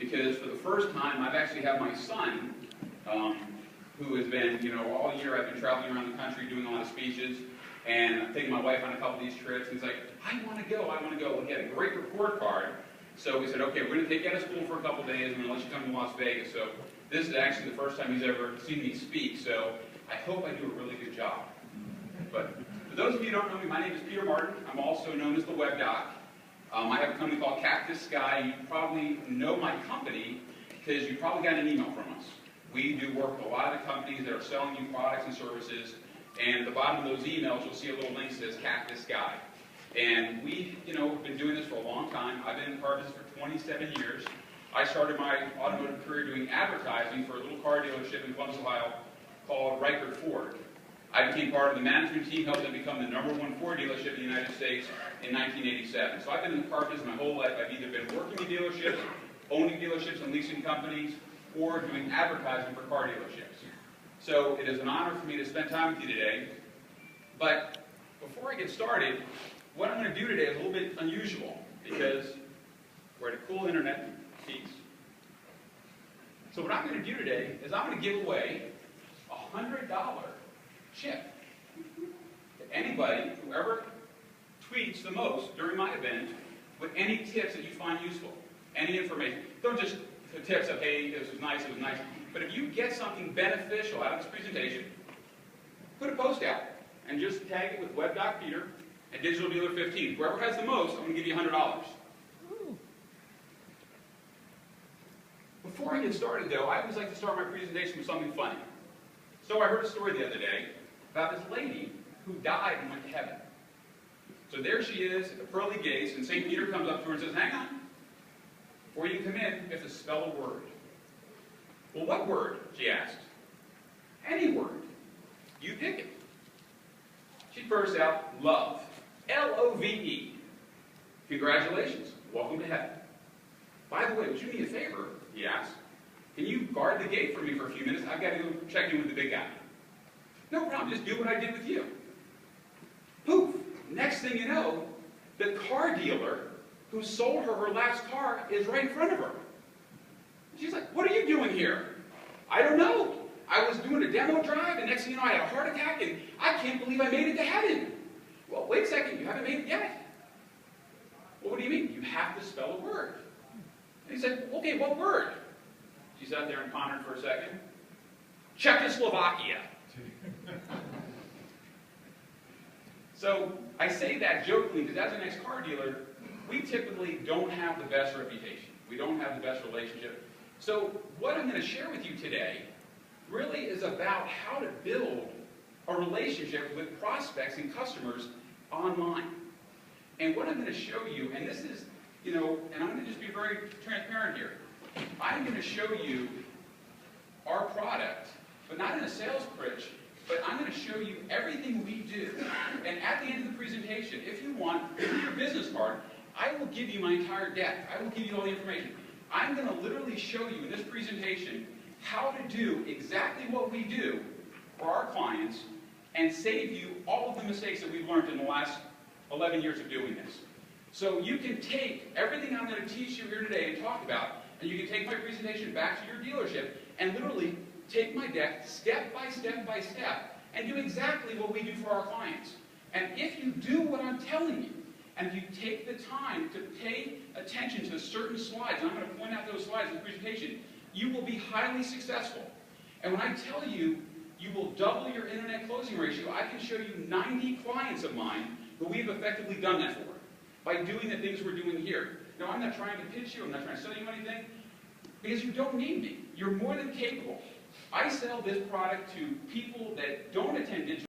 because for the first time I've actually had my son, who has been, all year I've been traveling around the country doing a lot of speeches, and I'm taking my wife on a couple of these trips, and he's like, I want to go. Well, he had a great report card, so we said, okay, we're going to take you out of school for a couple of days, and we're going to let you come to Las Vegas. So this is actually the first time he's ever seen me speak, so I hope I do a really good job. But for those of you who don't know me, my name is Peter Martin. I'm also known as the webdoc. I have a company called Cactus Sky. You probably know my company because you probably got an email from us. We do work with a lot of the companies that are selling you products and services, and at the bottom of those emails you'll see a little link that says Cactus Sky. And we, have been doing this for a long time. I've been in the car business for 27 years. I started my automotive career doing advertising for a little car dealership in Columbus, Ohio called Reichert Ford. I became part of the management team, helped them become the #1 Ford dealership in the United States in 1987. So I've been in the car business my whole life. I've either been working in dealerships, owning dealerships and leasing companies, or doing advertising for car dealerships. So it is an honor for me to spend time with you today. But before I get started, what I'm going to do today is a little bit unusual because we're at a cool internet piece. So what I'm going to do today is I'm going to give away a $100 chip to anybody, whoever tweets the most during my event, with any tips that you find useful, any information. Don't just tips of, hey, this was nice, it was nice. But if you get something beneficial out of this presentation, put a post out and just tag it with webdoc Peter and Digital Dealer 15. Whoever has the most, I'm going to give you $100. Before I get started, though, I always like to start my presentation with something funny. So I heard a story the other day about this lady who died and went to heaven. So there she is at the pearly gates, and St. Peter comes up to her and says, hang on. Before you can come in, you have to spell a word. Well, what word? She asked. Any word. You pick it. She bursts out, love. L-O-V-E. Congratulations. Welcome to heaven. By the way, would you do me a favor? He asked. Can you guard the gate for me for a few minutes? I've got to go check in with the big guy. No problem. Just do what I did with you. Poof. Next thing you know, the car dealer who sold her last car is right in front of her. She's like, what are you doing here? I don't know. I was doing a demo drive, and next thing you know, I had a heart attack, and I can't believe I made it to heaven. Well, wait a second. You haven't made it yet. Well, what do you mean? You have to spell a word. And he said, okay, what word? She sat there and pondered for a second. Czechoslovakia. So I say that jokingly because as an ex-car dealer, we typically don't have the best reputation. We don't have the best relationship. So what I'm going to share with you today really is about how to build a relationship with prospects and customers online. And what I'm going to show you, and this is, and I'm going to just be very transparent here. I'm going to show you our product, but not in a sales pitch, but I'm going to show you everything we do. And at the end of the presentation, if you want, give me your business card, I will give you my entire deck. I will give you all the information. I'm going to literally show you in this presentation how to do exactly what we do for our clients and save you all of the mistakes that we've learned in the last 11 years of doing this. So you can take everything I'm going to teach you here today and talk about, and you can take my presentation back to your dealership and literally take my deck step by step by step and do exactly what we do for our clients. And if you do what I'm telling you, and if you take the time to pay attention to certain slides, and I'm going to point out those slides in the presentation, you will be highly successful. And when I tell you, you will double your internet closing ratio, I can show you 90 clients of mine who we've effectively done that for by doing the things we're doing here. Now, I'm not trying to pitch you, I'm not trying to sell you anything, because you don't need me. You're more than capable. I sell this product to people that don't attend digital